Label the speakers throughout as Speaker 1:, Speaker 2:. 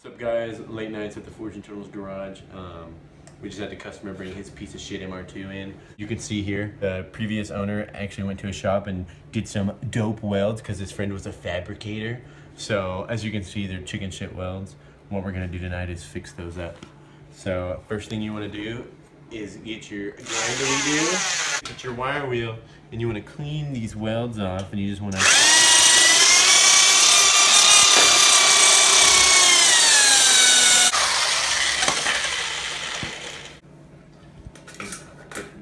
Speaker 1: What's up, guys? Late nights at the Fortune Tunnels garage. We just had the customer bring his piece of shit MR2 in. You can see here, the previous owner actually went to a shop and did some dope welds because his friend was a fabricator. So as you can see, they're chicken shit welds. What we're gonna do tonight is fix those up. So first thing you wanna do is get your grinder wheel, get your wire wheel, and you wanna clean these welds off, and you just wanna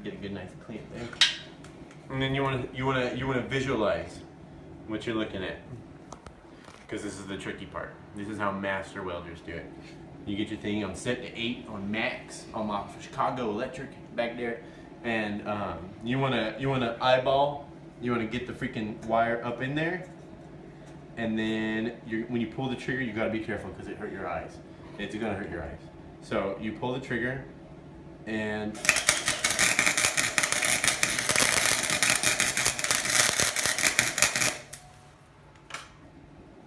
Speaker 1: get a good nice clean there. And then you wanna visualize what you're looking at, because this is the tricky part. This is how master welders do it. You get your thing on set to 8 on max on my Chicago Electric back there, and you wanna eyeball. You wanna get the freaking wire up in there, and then when you pull the trigger, you gotta be careful because it hurt your eyes. It's gonna hurt your eyes. So you pull the trigger, and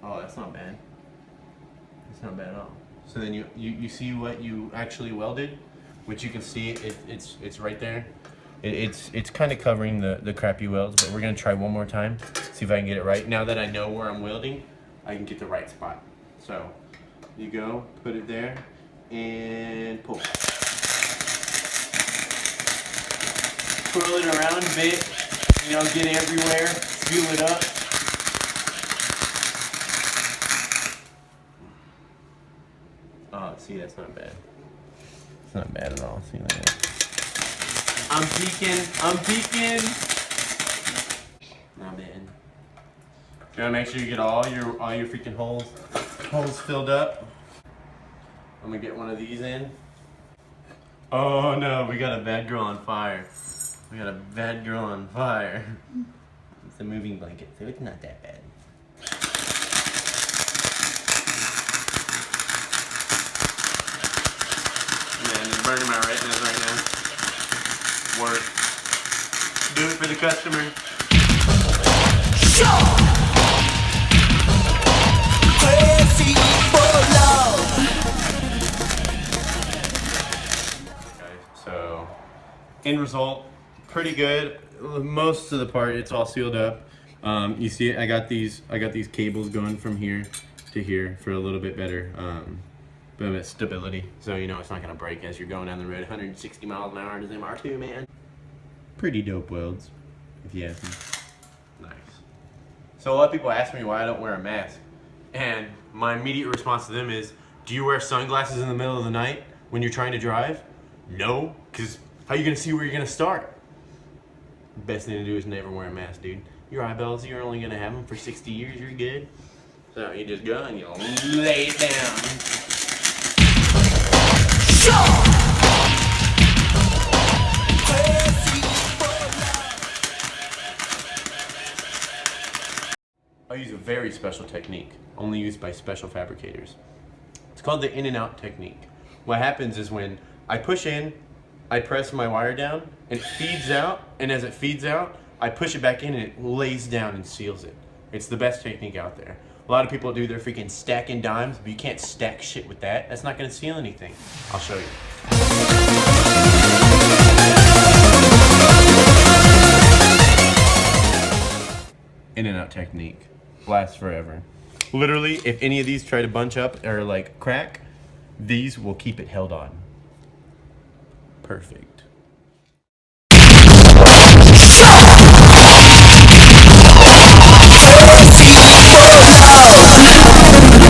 Speaker 1: oh, that's not bad. It's not bad at all. So then you see what you actually welded, which you can see it's right there. It's kind of covering the crappy welds, but we're gonna try one more time, see if I can get it right. Now that I know where I'm welding, I can get the right spot. So you go, put it there, and pull. Twirl it around a bit, you know, get everywhere, fuel it up. Oh, see, that's not bad. It's not bad at all. See that? I'm peeking. Not bad. You wanna make sure you get all your freaking holes filled up. I'm gonna get one of these in. Oh no, we got a bad girl on fire. We got a bad girl on fire. It's a moving blanket, so it's not that bad. Man, it's burning my retinas right now. Work. Do it for the customer. Okay, so end result, pretty good. Most of the part, it's all sealed up. You see, I got these cables going from here to here for a little bit better stability, so you know it's not gonna break as you're going down the road. 160 miles an hour to MR2, man. Pretty dope welds, if you ask me. Nice. So a lot of people ask me why I don't wear a mask, and my immediate response to them is, do you wear sunglasses in the middle of the night when you're trying to drive? No, because how are you gonna see where you're gonna start? Best thing to do is never wear a mask, dude. Your eyeballs, you're only gonna have them for 60 years, you're good. So you just go and you lay it down. I use a very special technique, only used by special fabricators. It's called the in and out technique. What happens is when I push in, I press my wire down, and it feeds out, and as it feeds out, I push it back in and it lays down and seals it. It's the best technique out there. A lot of people do their freaking stacking dimes, but you can't stack shit with that. That's not gonna seal anything. I'll show you. In and out technique. Lasts forever. Literally, if any of these try to bunch up or like crack, these will keep it held on. Perfect.